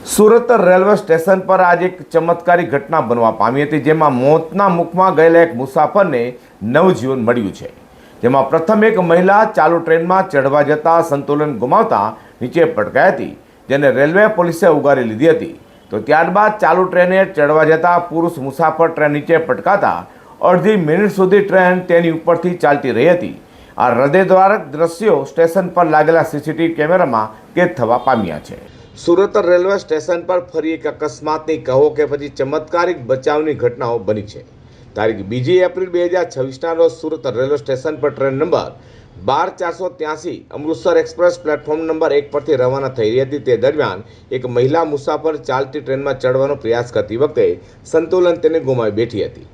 Surat railway station પર આજે એક ચમત્કારી ઘટના બનવા પામી હતી, જેમાં મોતના મુખમાં ગયેલા એક મુસાફરને નવજીવન મળ્યું છે। જેમાં પ્રથમ એક મહિલા ચાલુ ટ્રેનમાં ચઢવા જતાં સંતુલન ગુમાવતા નીચે પટકાઈ હતી, જેને રેલવે પોલીસે ઉગારી લીધી હતી। તો ત્યારબાદ ચાલુ ટ્રેને ચઢવા જતાં પુરુષ મુસાફર ટ્રેન નીચે પટકાતા અડધી મિનિટ સુધી ટ્રેન તેની ઉપરથી ચાલતી રહી હતી। આ હૃદયદ્વારક દ્રશ્યો સ્ટેશન પર લાગેલા સીસીટીવી કેમેરામાં કેદ થવા પામ્યા છે। સુરત રેલવે સ્ટેશન પર ફરી એક અકસ્માતની કહો કે પછી ચમત્કારિક બચાવની ઘટનાઓ બની છે। તારીખ 2 એપ્રિલ 2026ના રોજ સુરત રેલવે સ્ટેશન પર train number 12483 Amritsar express platform number 1 પરથી રવાના થઈ રહી હતી। તે દરમિયાન એક મહિલા મુસાફર ચાલતી ટ્રેનમાં ચડવાનો પ્રયાસ કરતી વખતે સંતુલન તેને ગુમાવી બેઠી હતી।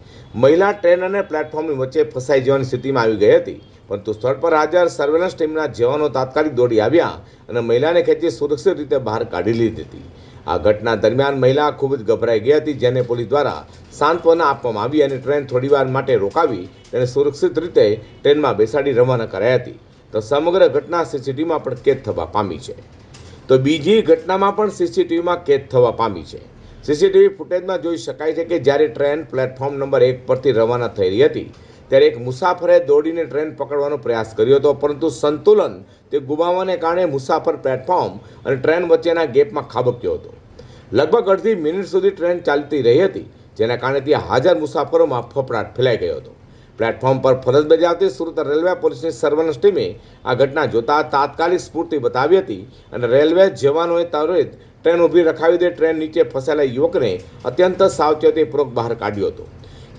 મહિલા ટ્રેન અને પ્લેટફોર્મની વચ્ચે ફસાઈ જવાની સ્થિતિમાં આવી ગઈ હતી, પરંતુ સ્થળ પર હાજર સર્વેલન્સ ટીમના જવાનો તાત્કાલિક દોડી આવ્યા અને મહિલાને ખેંચી સુરક્ષિત રીતે બહાર કાઢી લીધી હતી। આ ઘટના દરમિયાન મહિલા ખૂબ જ ગભરાઈ ગઈ હતી, જેને પોલીસ દ્વારા સાંત્વના આપવામાં આવી અને ટ્રેન થોડીવાર માટે રોકાવી તેને સુરક્ષિત રીતે ટ્રેનમાં બેસાડી રવાના કરાઈ હતી। તો સમગ્ર ઘટના સીસીટીવીમાં પણ કેદ થવા પામી છે। તો બીજી ઘટનામાં પણ સીસીટીવીમાં કેદ થવા પામી છે। સીસીટીવી ફૂટેજમાં જોઈ શકાય છે કે જ્યારે ટ્રેન પ્લેટફોર્મ નંબર 1 પરથી રવાના થઈ રહી હતી, ત્યારે એક મુસાફરે દોડીને ટ્રેન પકડવાનો પ્રયાસ કર્યો હતો, પરંતુ સંતુલન તે ગુમાવવાને કારણે મુસાફર પ્લેટફોર્મ અને ટ્રેન વચ્ચેના ગેપમાં ખાબક્યો હતો। લગભગ અડધી મિનિટ સુધી ટ્રેન ચાલતી રહી હતી, જેના કારણે ત્યાં હાજર મુસાફરોમાં ફફડાટ ફેલાઈ ગયો હતો। પ્લેટફોર્મ પર ફરજ બજાવતી સુરત રેલવે પોલીસની સર્વેલન્સ ટીમે આ ઘટના જોતા તાત્કાલિક સ્ફૂર્તિ બતાવી હતી અને રેલવે જવાનોએ ત્વરિત ટ્રેન ઊભી રખાવી દે ટ્રેન નીચે ફસાયેલા યુવકને અત્યંત સાવચેતીપૂર્વક બહાર કાઢ્યો હતો।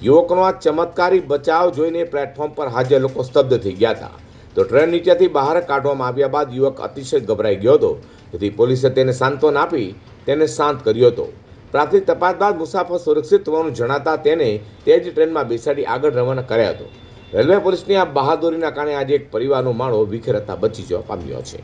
યુવકનો આ ચમત્કારી બચાવ જોઈને પ્લેટફોર્મ પર હાજર લોકો સ્તબ્ધ થઈ ગયા હતા। તો ટ્રેન નીચેથી બહાર કાઢવામાં આવ્યા બાદ યુવક અતિશય ગભરાઈ ગયો હતો, તેથી પોલીસે તેને સાંત્વના આપી તેને શાંત કર્યો હતો। પ્રાથમિક તપાસ બાદ મુસાફર સુરક્ષિત હોવાનું જણાતા તેને તે જ ટ્રેનમાં બેસાડી આગળ રવાના કર્યા હતો। રેલવે પોલીસની આ બહાદુરીના કારણે આજે એક પરિવારનો માળો વિખેરાતા બચી જવા પામ્યો છે।